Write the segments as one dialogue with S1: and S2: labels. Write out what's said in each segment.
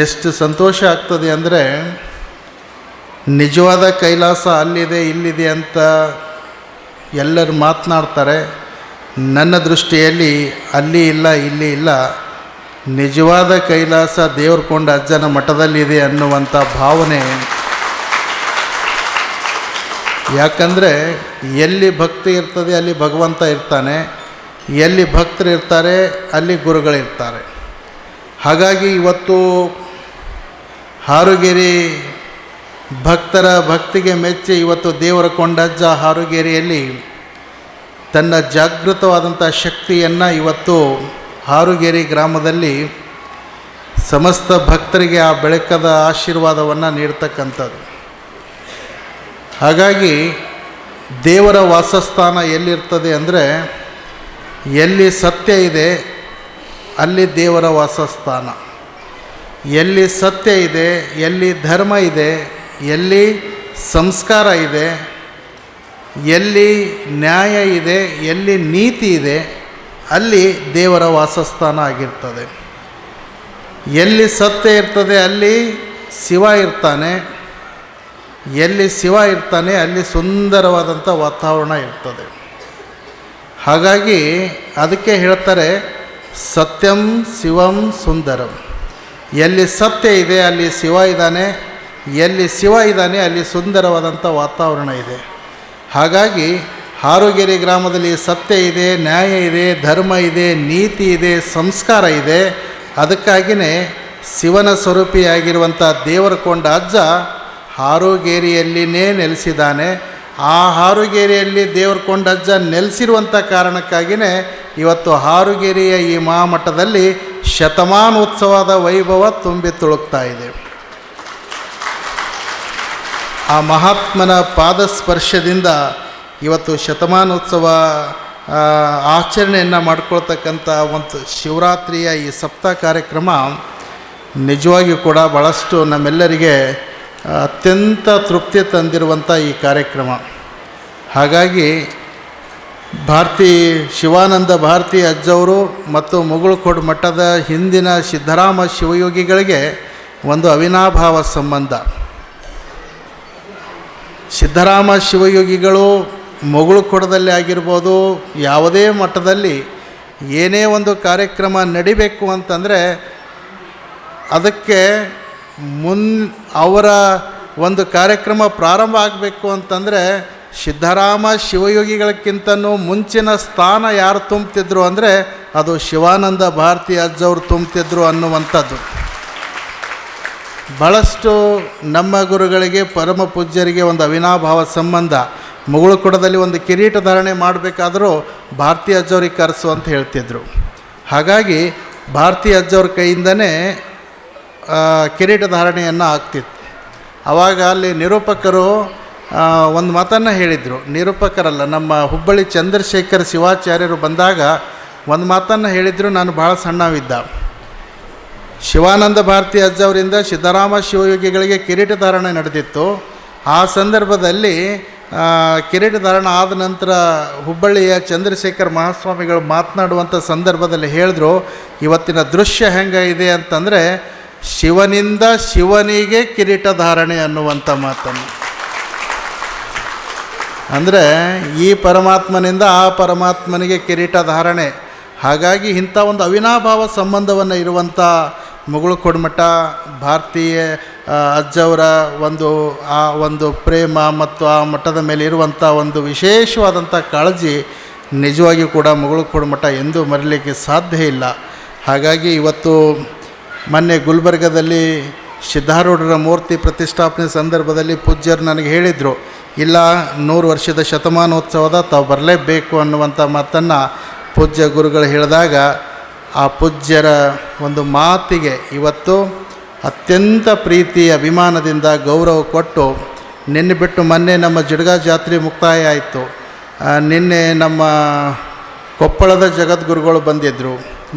S1: ಎಷ್ಟು ಸಂತೋಷ ಆಗ್ತದೆ ಅಂದರೆ, ನಿಜವಾದ ಕೈಲಾಸ ಅಲ್ಲಿದೆ ಇಲ್ಲಿದೆ ಅಂತ ಎಲ್ಲರೂ ಮಾತನಾಡ್ತಾರೆ. ನನ್ನ ದೃಷ್ಟಿಯಲ್ಲಿ ಅಲ್ಲಿ ಇಲ್ಲ ಇಲ್ಲಿ ಇಲ್ಲ, ನಿಜವಾದ ಕೈಲಾಸ ದೇವ್ರಕೊಂಡ ಅಜ್ಜನ ಮಠದಲ್ಲಿದೆ ಅನ್ನುವಂಥ ಭಾವನೆ. ಯಾಕಂದರೆ ಎಲ್ಲಿ ಭಕ್ತಿ ಇರ್ತದೆ ಅಲ್ಲಿ ಭಗವಂತ ಇರ್ತಾನೆ, ಎಲ್ಲಿ ಭಕ್ತರು ಇರ್ತಾರೆ ಅಲ್ಲಿ ಗುರುಗಳಿರ್ತಾರೆ. ಹಾಗಾಗಿ ಇವತ್ತು ಹಾರುಗೆರೆ ಭಕ್ತರ ಭಕ್ತಿಗೆ ಮೆಚ್ಚಿ ಇವತ್ತು ದೇವರ ಕೊಂಡಜ್ಜ ಹಾರುಗೆರೆಯಲ್ಲಿ ತನ್ನ ಜಾಗೃತವಾದಂಥ ಶಕ್ತಿಯನ್ನು ಇವತ್ತು ಹಾರುಗೆರೆ ಗ್ರಾಮದಲ್ಲಿ ಸಮಸ್ತ ಭಕ್ತರಿಗೆ ಆ ಬೆಳಕದ ಆಶೀರ್ವಾದವನ್ನು ನೀಡ್ತಕ್ಕಂಥದ್ದು. ಹಾಗಾಗಿ ದೇವರ ವಾಸಸ್ಥಾನ ಎಲ್ಲಿರ್ತದೆ ಅಂದರೆ, ಎಲ್ಲಿ ಸತ್ಯ ಇದೆ ಅಲ್ಲಿ ದೇವರ ವಾಸಸ್ಥಾನ, ಎಲ್ಲಿ ಸತ್ಯ ಇದೆ, ಎಲ್ಲಿ ಧರ್ಮ ಇದೆ, ಎಲ್ಲಿ ಸಂಸ್ಕಾರ ಇದೆ, ಎಲ್ಲಿ ನ್ಯಾಯ ಇದೆ, ಎಲ್ಲಿ ನೀತಿ ಇದೆ, ಅಲ್ಲಿ ದೇವರ ವಾಸಸ್ಥಾನ ಆಗಿರ್ತದೆ. ಎಲ್ಲಿ ಸತ್ಯ ಇರ್ತದೆ ಅಲ್ಲಿ ಶಿವ ಇರ್ತಾನೆ, ಎಲ್ಲಿ ಶಿವ ಇರ್ತಾನೆ ಅಲ್ಲಿ ಸುಂದರವಾದಂಥ ವಾತಾವರಣ ಇರ್ತದೆ. ಹಾಗಾಗಿ ಅದಕ್ಕೆ ಹೇಳ್ತಾರೆ ಸತ್ಯಂ ಶಿವಂ ಸುಂದರಂ. ಎಲ್ಲಿ ಸತ್ಯ ಇದೆ ಅಲ್ಲಿ ಶಿವ ಇದ್ದಾನೆ, ಎಲ್ಲಿ ಶಿವ ಇದ್ದಾನೆ ಅಲ್ಲಿ ಸುಂದರವಾದಂಥ ವಾತಾವರಣ ಇದೆ. ಹಾಗಾಗಿ ಹಾರುಗೆರೆ ಗ್ರಾಮದಲ್ಲಿ ಸತ್ಯ ಇದೆ, ನ್ಯಾಯ ಇದೆ, ಧರ್ಮ ಇದೆ, ನೀತಿ ಇದೆ, ಸಂಸ್ಕಾರ ಇದೆ. ಅದಕ್ಕಾಗಿಯೇ ಶಿವನ ಸ್ವರೂಪಿಯಾಗಿರುವಂಥ ದೇವರಕೊಂಡ ಅಜ್ಜ ಹಾರುಗೆರೆಯಲ್ಲಿನೇ ನೆಲೆಸಿದ್ದಾನೆ. ಆ ಹಾರುಗೆರೆಯಲ್ಲಿ ದೇವರಕೊಂಡ ಅಜ್ಜ ನೆಲೆಸಿರುವಂಥ ಕಾರಣಕ್ಕಾಗಿಯೇ ಇವತ್ತು ಹಾರುಗೆರೆಯ ಈ ಮಹಾಮಠದಲ್ಲಿ ಶತಮಾನೋತ್ಸವದ ವೈಭವ ತುಂಬಿ ತುಳುಕ್ತಾ ಇದೆ. ಆ ಮಹಾತ್ಮನ ಪಾದಸ್ಪರ್ಶದಿಂದ ಇವತ್ತು ಶತಮಾನೋತ್ಸವ ಆಚರಣೆಯನ್ನು ಮಾಡ್ಕೊಳ್ತಕ್ಕಂಥ ಒಂದು ಶಿವರಾತ್ರಿಯ ಈ ಸಪ್ತಾಹ ಕಾರ್ಯಕ್ರಮ ನಿಜವಾಗಿಯೂ ಕೂಡ ಭಾಳಷ್ಟು ನಮ್ಮೆಲ್ಲರಿಗೆ ಅತ್ಯಂತ ತೃಪ್ತಿ ತಂದಿರುವಂಥ ಈ ಕಾರ್ಯಕ್ರಮ. ಹಾಗಾಗಿ ಶಿವಾನಂದ ಭಾರತಿ ಅಜ್ಜವರು ಮತ್ತು ಮುಗುಳುಕೋಡು ಮಠದ ಹಿಂದಿನ ಸಿದ್ದರಾಮ ಶಿವಯೋಗಿಗಳಿಗೆ ಒಂದು ಅವಿನಾಭಾವ ಸಂಬಂಧ. ಸಿದ್ದರಾಮ ಶಿವಯೋಗಿಗಳು ಮುಗುಳುಕೋಡದಲ್ಲಿ ಆಗಿರ್ಬೋದು, ಯಾವುದೇ ಮಠದಲ್ಲಿ ಏನೇ ಒಂದು ಕಾರ್ಯಕ್ರಮ ನಡಿಬೇಕು ಅಂತಂದರೆ ಅದಕ್ಕೆ ಅವರ ಒಂದು ಕಾರ್ಯಕ್ರಮ ಪ್ರಾರಂಭ ಆಗಬೇಕು ಅಂತಂದರೆ ಸಿದ್ದರಾಮ ಶಿವಯೋಗಿಗಳಕ್ಕಿಂತನೂ ಮುಂಚಿನ ಸ್ಥಾನ ಯಾರು ತುಂಬ್ತಿದ್ರು ಅಂದರೆ ಅದು ಶಿವಾನಂದ ಭಾರತಿ ಅಜ್ಜವರು ತುಂಬ್ತಿದ್ರು ಅನ್ನುವಂಥದ್ದು. ಭಾಳಷ್ಟು ನಮ್ಮ ಗುರುಗಳಿಗೆ ಪರಮ ಪೂಜ್ಯರಿಗೆ ಒಂದು ಅವಿನಾಭಾವ ಸಂಬಂಧ. ಮುಗುಳುಕೋಡದಲ್ಲಿ ಒಂದು ಕಿರೀಟ ಧಾರಣೆ ಮಾಡಬೇಕಾದರೂ ಭಾರತಿ ಅಜ್ಜವ್ರಿಗೆ ಕರೆಸು ಅಂತ ಹೇಳ್ತಿದ್ರು. ಹಾಗಾಗಿ ಭಾರತಿ ಅಜ್ಜವ್ರ ಕೈಯಿಂದನೇ ಕಿರೀಟ ಧಾರಣೆಯನ್ನು ಆಗ್ತಿತ್ತು. ಆವಾಗ ಅಲ್ಲಿ ನಿರೂಪಕರು ಒಂದು ಮಾತನ್ನು ಹೇಳಿದರು. ನಿರೂಪಕರಲ್ಲ, ನಮ್ಮ ಹುಬ್ಬಳ್ಳಿ ಚಂದ್ರಶೇಖರ್ ಶಿವಾಚಾರ್ಯರು ಬಂದಾಗ ಒಂದು ಮಾತನ್ನು ಹೇಳಿದರು. ನಾನು ಭಾಳ ಸಣ್ಣವಿದ್ದ. ಶಿವಾನಂದ ಭಾರತಿ ಅಜ್ಜವರಿಂದ ಸಿದ್ದರಾಮ ಶಿವಯೋಗಿಗಳಿಗೆ ಕಿರೀಟ ಧಾರಣೆ ನಡೆದಿತ್ತು. ಆ ಸಂದರ್ಭದಲ್ಲಿ ಕಿರೀಟ ಧಾರಣ ಆದ ನಂತರ ಹುಬ್ಬಳ್ಳಿಯ ಚಂದ್ರಶೇಖರ್ ಮಹಾಸ್ವಾಮಿಗಳು ಮಾತನಾಡುವಂಥ ಸಂದರ್ಭದಲ್ಲಿ ಹೇಳಿದ್ರು, ಇವತ್ತಿನ ದೃಶ್ಯ ಹೆಂಗಿದೆ ಅಂತಂದರೆ ಶಿವನಿಂದ ಶಿವನಿಗೆ ಕಿರೀಟ ಧಾರಣೆ ಅನ್ನುವಂಥ ಮಾತನ್ನು. ಅಂದರೆ ಈ ಪರಮಾತ್ಮನಿಂದ ಆ ಪರಮಾತ್ಮನಿಗೆ ಕಿರೀಟ ಧಾರಣೆ. ಹಾಗಾಗಿ ಇಂಥ ಒಂದು ಅವಿನಾಭಾವ ಸಂಬಂಧವನ್ನು ಇರುವಂಥ ಮುಗುಳುಕೋಡು ಮಠ ಭಾರತೀಯ ಅಜ್ಜವರ ಒಂದು ಪ್ರೇಮ ಮತ್ತು ಆ ಮಠದ ಮೇಲೆ ಇರುವಂಥ ಒಂದು ವಿಶೇಷವಾದಂಥ ಕಾಳಜಿ ನಿಜವಾಗಿಯೂ ಕೂಡ ಮುಗುಳುಕೋಡು ಮಠ ಎಂದೂ ಮರೀಲಿಕ್ಕೆ ಸಾಧ್ಯ ಇಲ್ಲ. ಹಾಗಾಗಿ ಇವತ್ತು ಮೊನ್ನೆ ಗುಲ್ಬರ್ಗದಲ್ಲಿ ಸಿದ್ಧಾರೂಢರ ಮೂರ್ತಿ ಪ್ರತಿಷ್ಠಾಪನೆ ಸಂದರ್ಭದಲ್ಲಿ ಪೂಜ್ಯರು ನನಗೆ ಹೇಳಿದರು, ಇಲ್ಲ 100 ವರ್ಷದ ಶತಮಾನೋತ್ಸವದ ತಾವು ಬರಲೇಬೇಕು ಅನ್ನುವಂಥ ಮಾತನ್ನು ಪೂಜ್ಯ ಗುರುಗಳು ಹೇಳಿದಾಗ ಆ ಪೂಜ್ಯರ ಒಂದು ಮಾತಿಗೆ ಇವತ್ತು ಅತ್ಯಂತ ಪ್ರೀತಿ ಅಭಿಮಾನದಿಂದ ಗೌರವ ಕೊಟ್ಟು, ನಿನ್ನೆ ಬಿಟ್ಟು ಮೊನ್ನೆ ನಮ್ಮ ಜಿಡ್ಗ ಜಾತ್ರೆ ಮುಕ್ತಾಯ ಆಯಿತು. ನಿನ್ನೆ ನಮ್ಮ ಕೊಪ್ಪಳದ ಜಗದ್ಗುರುಗಳು ಬಂದಿದ್ದರು.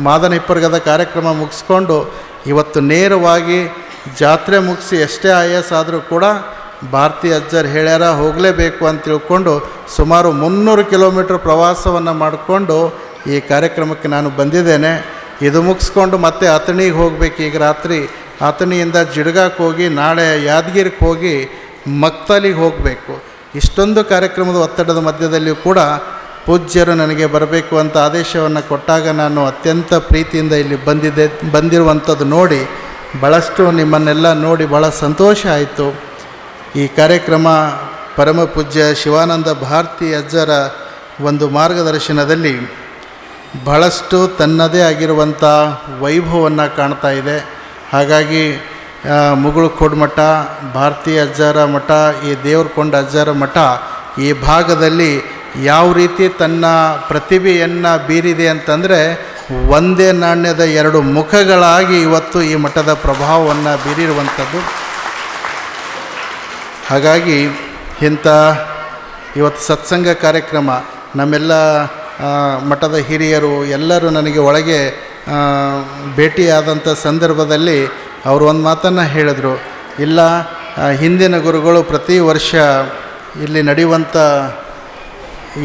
S1: ಮಾದನ ಹಿಪ್ಪರ್ಗದ ಕಾರ್ಯಕ್ರಮ ಮುಗಿಸ್ಕೊಂಡು ಇವತ್ತು ನೇರವಾಗಿ ಜಾತ್ರೆ ಮುಗಿಸಿ ಎಷ್ಟೇ ಆಯಾಸ ಆದರೂ ಕೂಡ ಭಾರತಿ ಅಜ್ಜರು ಹೇಳ್ಯಾರ ಹೋಗಲೇಬೇಕು ಅಂತ ತಿಳ್ಕೊಂಡು ಸುಮಾರು 300 ಕಿಲೋಮೀಟ್ರ್ ಪ್ರವಾಸವನ್ನು ಮಾಡಿಕೊಂಡು ಈ ಕಾರ್ಯಕ್ರಮಕ್ಕೆ ನಾನು ಬಂದಿದ್ದೇನೆ. ಇದು ಮುಗಿಸ್ಕೊಂಡು ಮತ್ತೆ ಅಥಣಿಗೆ ಹೋಗಬೇಕು ಈಗ ರಾತ್ರಿ. ಆತನಿಯಿಂದ ಜಿಡ್ಗಾಕ್ಕೆ ಹೋಗಿ ನಾಳೆ ಯಾದಗಿರಿಗೆ ಹೋಗಿ ಮಕ್ತಲಿಗೆ ಹೋಗಬೇಕು. ಇಷ್ಟೊಂದು ಕಾರ್ಯಕ್ರಮದ ಒತ್ತಡದ ಮಧ್ಯದಲ್ಲಿಯೂ ಕೂಡ ಪೂಜ್ಯರು ನನಗೆ ಬರಬೇಕು ಅಂತ ಆದೇಶವನ್ನು ಕೊಟ್ಟಾಗ ನಾನು ಅತ್ಯಂತ ಪ್ರೀತಿಯಿಂದ ಇಲ್ಲಿ ಬಂದಿರುವಂಥದ್ದು ನೋಡಿ ಭಾಳಷ್ಟು ನಿಮ್ಮನ್ನೆಲ್ಲ ನೋಡಿ ಭಾಳ ಸಂತೋಷ ಆಯಿತು. ಈ ಕಾರ್ಯಕ್ರಮ ಪರಮ ಪೂಜ್ಯ ಶಿವಾನಂದ ಭಾರತಿ ಅಜ್ಜರ ಒಂದು ಮಾರ್ಗದರ್ಶನದಲ್ಲಿ ಬಹಳಷ್ಟು ತನ್ನದೇ ಆಗಿರುವಂಥ ವೈಭವವನ್ನು ಕಾಣ್ತಾ ಇದೆ. ಹಾಗಾಗಿ ಮುಗುಳುಕೋಡು ಮಠ, ಭಾರತಿ ಅಜ್ಜರ ಮಠ, ಈ ದೇವ್ರಕೊಂಡ ಅಜ್ಜರ ಮಠ ಈ ಭಾಗದಲ್ಲಿ ಯಾವ ರೀತಿ ತನ್ನ ಪ್ರತಿಭೆಯನ್ನು ಬೀರಿದೆ ಅಂತಂದರೆ ಒಂದೇ ನಾಣ್ಯದ ಎರಡು ಮುಖಗಳಾಗಿ ಇವತ್ತು ಈ ಮಠದ ಪ್ರಭಾವವನ್ನು ಬೀರಿರುವಂಥದ್ದು. ಹಾಗಾಗಿ ಇಂಥ ಇವತ್ತು ಸತ್ಸಂಗ ಕಾರ್ಯಕ್ರಮ ನಮ್ಮೆಲ್ಲ ಮಠದ ಹಿರಿಯರು ಎಲ್ಲರೂ ನನಗೆ ಒಳಗೆ ಭೇಟಿಯಾದಂಥ ಸಂದರ್ಭದಲ್ಲಿ ಅವರು ಒಂದು ಮಾತನ್ನು ಹೇಳಿದರು, ಇಲ್ಲ ಹಿಂದಿನ ಗುರುಗಳು ಪ್ರತಿ ವರ್ಷ ಇಲ್ಲಿ ನಡೆಯುವಂಥ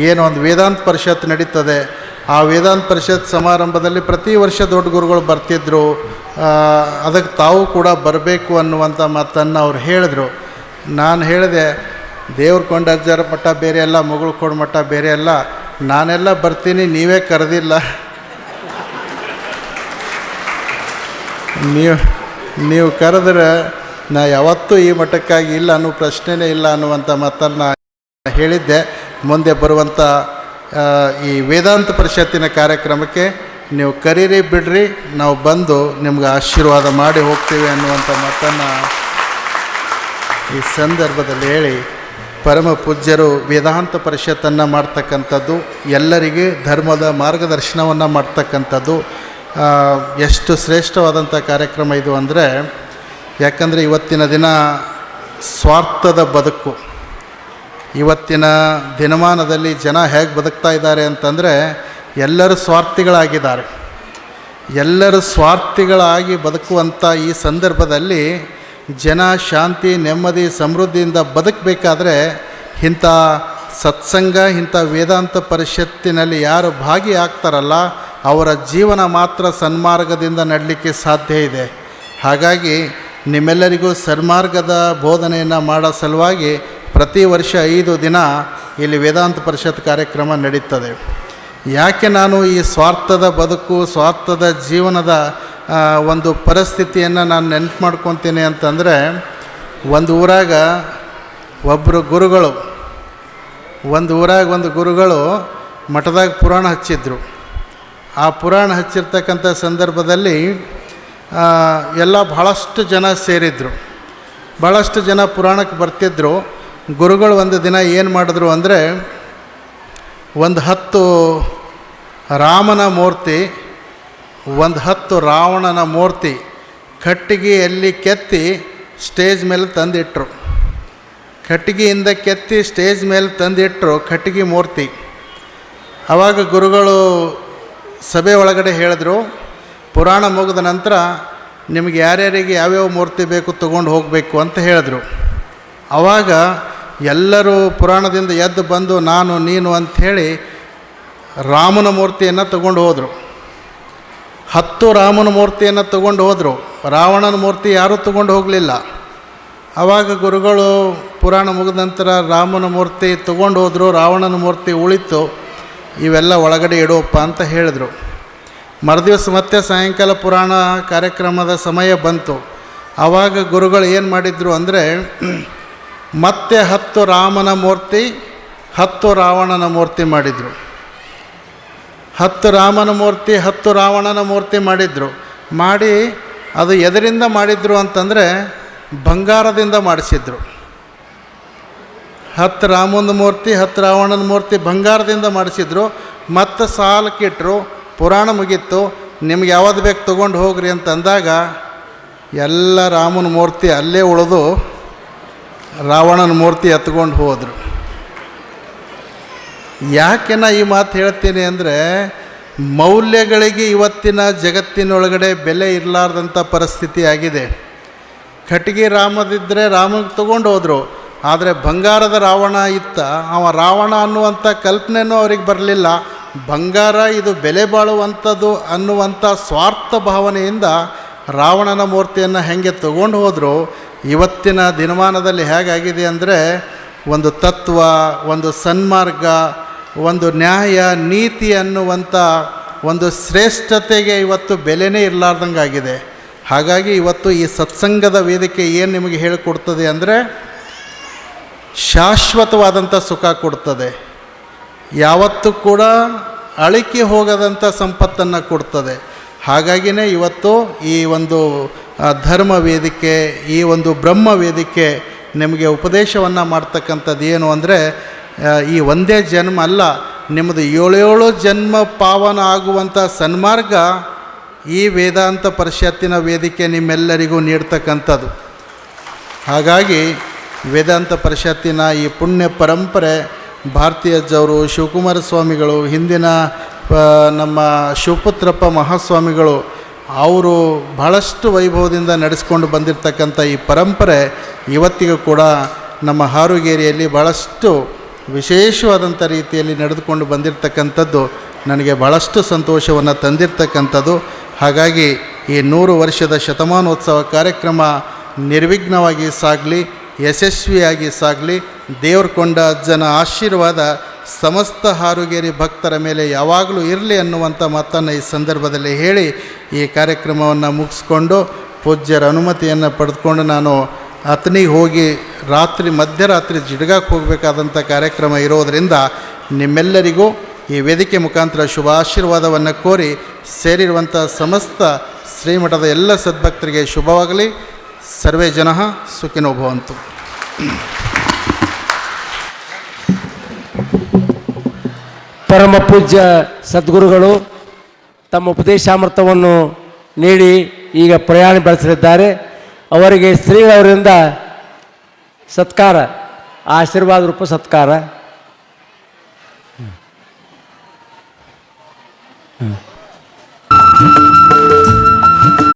S1: ಏನೋ ಒಂದು ವೇದಾಂತ ಪರಿಷತ್ ನಡೀತದೆ, ಆ ವೇದಾಂತ ಪರಿಷತ್ ಸಮಾರಂಭದಲ್ಲಿ ಪ್ರತಿ ವರ್ಷ ದೊಡ್ಡ ಗುರುಗಳು ಬರ್ತಿದ್ದರು, ಅದಕ್ಕೆ ತಾವು ಕೂಡ ಬರಬೇಕು ಅನ್ನುವಂಥ ಮಾತನ್ನು ಅವ್ರು ಹೇಳಿದ್ರು. ನಾನು ಹೇಳಿದೆ, ದೇವ್ರಕೊಂಡ ಅಜ್ಜರ ಮಠ ಬೇರೆ ಅಲ್ಲ, ಮುಗುಳುಕೋಡು ಮಠ ಬೇರೆ ಅಲ್ಲ, ನಾನೆಲ್ಲ ಬರ್ತೀನಿ, ನೀವೇ ಕರೆದಿಲ್ಲ. ನೀವು ಕರೆದ್ರೆ ನಾ ಯಾವತ್ತೂ ಈ ಮಠಕ್ಕಾಗಿ ಇಲ್ಲ ಅನ್ನೋ ಪ್ರಶ್ನೆನೇ ಇಲ್ಲ ಅನ್ನುವಂಥ ಮಾತನ್ನು ಹೇಳಿದ್ದೆ. ಮುಂದೆ ಬರುವಂಥ ಈ ವೇದಾಂತ ಪರಿಷತ್ತಿನ ಕಾರ್ಯಕ್ರಮಕ್ಕೆ ನೀವು ಕರೀರಿ ಬಿಡ್ರಿ, ನಾವು ಬಂದು ನಿಮ್ಗೆ ಆಶೀರ್ವಾದ ಮಾಡಿ ಹೋಗ್ತೀವಿ ಅನ್ನುವಂಥ ಮಾತನ್ನು ಈ ಸಂದರ್ಭದಲ್ಲಿ ಹೇಳಿ, ಪರಮ ಪೂಜ್ಯರು ವೇದಾಂತ ಪರಿಷತ್ತನ್ನು ಮಾಡ್ತಕ್ಕಂಥದ್ದು, ಎಲ್ಲರಿಗೆ ಧರ್ಮದ ಮಾರ್ಗದರ್ಶನವನ್ನು ಮಾಡ್ತಕ್ಕಂಥದ್ದು ಎಷ್ಟು ಶ್ರೇಷ್ಠವಾದಂಥ ಕಾರ್ಯಕ್ರಮ ಇದು ಅಂದರೆ, ಯಾಕಂದರೆ ಇವತ್ತಿನ ದಿನ ಸ್ವಾರ್ಥದ ಬದುಕು, ಇವತ್ತಿನ ದಿನಮಾನದಲ್ಲಿ ಜನ ಹೇಗೆ ಬದುಕ್ತಾ ಇದ್ದಾರೆ ಅಂತಂದರೆ ಎಲ್ಲರೂ ಸ್ವಾರ್ಥಿಗಳಾಗಿದ್ದಾರೆ. ಎಲ್ಲರೂ ಸ್ವಾರ್ಥಿಗಳಾಗಿ ಬದುಕುವಂಥ ಈ ಸಂದರ್ಭದಲ್ಲಿ ಜನ ಶಾಂತಿ, ನೆಮ್ಮದಿ, ಸಮೃದ್ಧಿಯಿಂದ ಬದುಕಬೇಕಾದ್ರೆ ಇಂಥ ಸತ್ಸಂಗ, ಇಂಥ ವೇದಾಂತ ಪರಿಷತ್ತಿನಲ್ಲಿ ಯಾರು ಭಾಗಿಯಾಗ್ತಾರಲ್ಲ ಅವರ ಜೀವನ ಮಾತ್ರ ಸನ್ಮಾರ್ಗದಿಂದ ನಡಲಿಕ್ಕೆ ಸಾಧ್ಯ ಇದೆ. ಹಾಗಾಗಿ ನಿಮ್ಮೆಲ್ಲರಿಗೂ ಸನ್ಮಾರ್ಗದ ಬೋಧನೆಯನ್ನು ಮಾಡೋ ಸಲುವಾಗಿ ಪ್ರತಿ ವರ್ಷ 5 ದಿನ ಇಲ್ಲಿ ವೇದಾಂತ ಪರಿಷತ್ ಕಾರ್ಯಕ್ರಮ ನಡೀತದೆ. ಯಾಕೆ ನಾನು ಈ ಸ್ವಾರ್ಥದ ಬದುಕು, ಸ್ವಾರ್ಥದ ಜೀವನದ ಒಂದು ಪರಿಸ್ಥಿತಿಯನ್ನು ನಾನು ನೆನಪು ಮಾಡ್ಕೊತೀನಿ ಅಂತಂದರೆ, ಒಂದು ಊರಾಗ ಒಂದು ಗುರುಗಳು ಮಠದಾಗ ಪುರಾಣ ಹಚ್ಚಿದ್ರು. ಆ ಪುರಾಣ ಹಚ್ಚಿರ್ತಕ್ಕಂಥ ಸಂದರ್ಭದಲ್ಲಿ ಎಲ್ಲ ಭಾಳಷ್ಟು ಜನ ಸೇರಿದ್ರು, ಭಾಳಷ್ಟು ಜನ ಪುರಾಣಕ್ಕೆ ಬರ್ತಿದ್ರು. ಗುರುಗಳು ಒಂದು ದಿನ ಏನು ಮಾಡಿದ್ರು ಅಂದರೆ, ಒಂದು 10 ರಾಮನ ಮೂರ್ತಿ, ಒಂದು 10 ರಾವಣನ ಮೂರ್ತಿ ಕಟ್ಟಿಗೆಯಲ್ಲಿ ಕೆತ್ತಿ ಸ್ಟೇಜ್ ಮೇಲೆ ತಂದಿಟ್ಟರು. ಕಟ್ಟಿಗೆಯಿಂದ ಕೆತ್ತಿ ಸ್ಟೇಜ್ ಮೇಲೆ ತಂದಿಟ್ಟರು ಕಟ್ಟಿಗೆ ಮೂರ್ತಿ. ಆವಾಗ ಗುರುಗಳು ಸಭೆ ಒಳಗಡೆ ಹೇಳಿದ್ರು, ಪುರಾಣ ಮುಗಿದ ನಂತರ ನಿಮಗೆ ಯಾರ್ಯಾರಿಗೆ ಯಾವ್ಯಾವ ಮೂರ್ತಿ ಬೇಕು ತೊಗೊಂಡು ಹೋಗಬೇಕು ಅಂತ ಹೇಳಿದ್ರು. ಆವಾಗ ಎಲ್ಲರೂ ಪುರಾಣದಿಂದ ಎದ್ದು ಬಂದು ನಾನು ನೀನು ಅಂಥೇಳಿ ರಾಮನ ಮೂರ್ತಿಯನ್ನು ತಗೊಂಡು ಹೋದರು. 10 ರಾಮನ ಮೂರ್ತಿಯನ್ನು ತಗೊಂಡು ಹೋದರು. ರಾವಣನ ಮೂರ್ತಿ ಯಾರೂ ತಗೊಂಡು ಹೋಗಲಿಲ್ಲ. ಆವಾಗ ಗುರುಗಳು ಪುರಾಣ ಮುಗಿದ ನಂತರ ರಾಮನ ಮೂರ್ತಿ ತಗೊಂಡು ಹೋದರು, ರಾವಣನ ಮೂರ್ತಿ ಉಳಿತು, ಇವೆಲ್ಲ ಒಳಗಡೆ ಇಡುವಪ್ಪ ಅಂತ ಹೇಳಿದರು. ಮರುದಿವಸ ಮತ್ತೆ ಸಾಯಂಕಾಲ ಪುರಾಣ ಕಾರ್ಯಕ್ರಮದ ಸಮಯ ಬಂತು. ಆವಾಗ ಗುರುಗಳು ಏನು ಮಾಡಿದರು ಅಂದರೆ, ಮತ್ತೆ 10 ರಾಮನ ಮೂರ್ತಿ, 10 ರಾವಣನ ಮೂರ್ತಿ ಮಾಡಿದರು. 10 ರಾಮನ ಮೂರ್ತಿ, 10 ರಾವಣನ ಮೂರ್ತಿ ಮಾಡಿದರು. ಮಾಡಿ ಅದು ಎದರಿಂದ ಮಾಡಿದರು ಅಂತಂದರೆ ಬಂಗಾರದಿಂದ ಮಾಡಿಸಿದ್ರು. 10 ರಾಮನ ಮೂರ್ತಿ, 10 ರಾವಣನ ಮೂರ್ತಿ ಬಂಗಾರದಿಂದ ಮಾಡಿಸಿದ್ರು. ಮತ್ತು ಸಾಲಕ್ಕಿಟ್ಟರು. ಪುರಾಣ ಮುಗೀತು, ನಿಮ್ಗೆ ಯಾವುದು ಬೇಕು ತೊಗೊಂಡು ಹೋಗ್ರಿ ಅಂತಂದಾಗ ಎಲ್ಲ ರಾಮನ ಮೂರ್ತಿ ಅಲ್ಲೇ ಉಳಿದು ರಾವಣನ ಮೂರ್ತಿ ಎತ್ಕೊಂಡು ಹೋದರು. ಯಾಕೆ ನಾ ಈ ಮಾತು ಹೇಳ್ತೀನಿ ಅಂದರೆ, ಮೌಲ್ಯಗಳಿಗೆ ಇವತ್ತಿನ ಜಗತ್ತಿನೊಳಗಡೆ ಬೆಲೆ ಇರಲಾರ್ದಂಥ ಪರಿಸ್ಥಿತಿ ಆಗಿದೆ. ಕಟ್ಟಿಗೆ ರಾಮದಿದ್ದರೆ ರಾಮಗೆ ತೊಗೊಂಡು ಹೋದರು, ಆದರೆ ಬಂಗಾರದ ರಾವಣ ಇತ್ತ, ಅವ ರಾವಣ ಅನ್ನುವಂಥ ಕಲ್ಪನೆಯೂ ಅವ್ರಿಗೆ ಬರಲಿಲ್ಲ. ಬಂಗಾರ ಇದು ಬೆಲೆ ಬಾಳುವಂಥದ್ದು ಅನ್ನುವಂಥ ಸ್ವಾರ್ಥ ಭಾವನೆಯಿಂದ ರಾವಣನ ಮೂರ್ತಿಯನ್ನು ಹೆಂಗೆ ತಗೊಂಡು ಹೋದರೂ ಇವತ್ತಿನ ದಿನಮಾನದಲ್ಲಿ ಹೇಗಾಗಿದೆ ಅಂದರೆ ಒಂದು ತತ್ವ, ಒಂದು ಸನ್ಮಾರ್ಗ, ಒಂದು ನ್ಯಾಯ ನೀತಿ ಅನ್ನುವಂಥ ಒಂದು ಶ್ರೇಷ್ಠತೆಗೆ ಇವತ್ತು ಬೆಲೆನೇ ಇರಲಾರ್ದಂಗಾಗಿದೆ. ಹಾಗಾಗಿ ಇವತ್ತು ಈ ಸತ್ಸಂಗದ ವೇದಿಕೆ ಏನು ನಿಮಗೆ ಹೇಳಿಕೊಡ್ತದೆ ಅಂದರೆ ಶಾಶ್ವತವಾದಂಥ ಸುಖ ಕೊಡ್ತದೆ, ಯಾವತ್ತೂ ಕೂಡ ಅಳಿಕೆ ಹೋಗದಂಥ ಸಂಪತ್ತನ್ನು ಕೊಡ್ತದೆ. ಹಾಗಾಗಿಯೇ ಇವತ್ತು ಈ ಒಂದು ಧರ್ಮ ವೇದಿಕೆ, ಈ ಒಂದು ಬ್ರಹ್ಮ ವೇದಿಕೆ ನಿಮಗೆ ಉಪದೇಶವನ್ನು ಮಾಡ್ತಕ್ಕಂಥದ್ದು ಏನು ಅಂದರೆ ಈ ಒಂದೇ ಜನ್ಮ ಅಲ್ಲ, ನಿಮ್ಮದು 7 ಜನ್ಮ ಪಾವನ ಆಗುವಂಥ ಸನ್ಮಾರ್ಗ ಈ ವೇದಾಂತ ಪರಿಷತ್ತಿನ ವೇದಿಕೆ ನಿಮ್ಮೆಲ್ಲರಿಗೂ ನೀಡ್ತಕ್ಕಂಥದ್ದು. ಹಾಗಾಗಿ ವೇದಾಂತ ಪರಿಷತ್ತಿನ ಈ ಪುಣ್ಯ ಪರಂಪರೆ ಭಾರತೀಯಜ್ಜವರು, ಶಿವಕುಮಾರ ಸ್ವಾಮಿಗಳು, ಹಿಂದಿನ ನಮ್ಮ ಶಿವಪುತ್ರಪ್ಪ ಮಹಾಸ್ವಾಮಿಗಳು ಅವರು ಬಹಳಷ್ಟು ವೈಭವದಿಂದ ನಡೆಸ್ಕೊಂಡು ಬಂದಿರತಕ್ಕಂಥ ಈ ಪರಂಪರೆ ಇವತ್ತಿಗೂ ಕೂಡ ನಮ್ಮ ಹಾರುಗೇರಿಯಲ್ಲಿ ಭಾಳಷ್ಟು ವಿಶೇಷವಾದಂಥ ರೀತಿಯಲ್ಲಿ ನಡೆದುಕೊಂಡು ಬಂದಿರತಕ್ಕಂಥದ್ದು ನನಗೆ ಭಾಳಷ್ಟು ಸಂತೋಷವನ್ನು ತಂದಿರತಕ್ಕಂಥದ್ದು. ಹಾಗಾಗಿ ಈ 100 ವರ್ಷದ ಶತಮಾನೋತ್ಸವ ಕಾರ್ಯಕ್ರಮ ನಿರ್ವಿಘ್ನವಾಗಿ ಸಾಗಲಿ, ಯಶಸ್ವಿಯಾಗಿ ಸಾಗಲಿ. ದೇವ್ರ ಕೊಂಡ ಅಜ್ಜನ ಆಶೀರ್ವಾದ ಸಮಸ್ತ ಹಾರುಗೇರಿ ಭಕ್ತರ ಮೇಲೆ ಯಾವಾಗಲೂ ಇರಲಿ ಅನ್ನುವಂಥ ಮಾತನ್ನು ಈ ಸಂದರ್ಭದಲ್ಲಿ ಹೇಳಿ ಈ ಕಾರ್ಯಕ್ರಮವನ್ನು ಮುಗಿಸ್ಕೊಂಡು ಪೂಜ್ಯರ ಅನುಮತಿಯನ್ನು ಪಡೆದುಕೊಂಡು ನಾನು ಅತನಿಗೆ ಹೋಗಿ ಮಧ್ಯರಾತ್ರಿ ಜಿಡ್ಗಾಕ್ಕೆ ಹೋಗಬೇಕಾದಂಥ ಕಾರ್ಯಕ್ರಮ ಇರೋದರಿಂದ ನಿಮ್ಮೆಲ್ಲರಿಗೂ ಈ ವೇದಿಕೆ ಮುಖಾಂತರ ಶುಭ ಆಶೀರ್ವಾದವನ್ನು ಕೋರಿ ಸೇರಿರುವಂಥ ಸಮಸ್ತ ಶ್ರೀಮಠದ ಎಲ್ಲ ಸದ್ಭಕ್ತರಿಗೆ ಶುಭವಾಗಲಿ. ಸರ್ವೇ ಜನಃ ಸುಖಿನೋ ಭವಂತು.
S2: ಪರಮ ಪೂಜ್ಯ ಸದ್ಗುರುಗಳು ತಮ್ಮ ಉಪದೇಶಾಮೃತವನ್ನು ನೀಡಿ ಈಗ ಪ್ರಯಾಣ ಬೆಳೆಸಲಿದ್ದಾರೆ. ಅವರಿಗೆ ಶ್ರೀಗಳವರಿಂದ ಸತ್ಕಾರ, ಆಶೀರ್ವಾದ ರೂಪ ಸತ್ಕಾರ.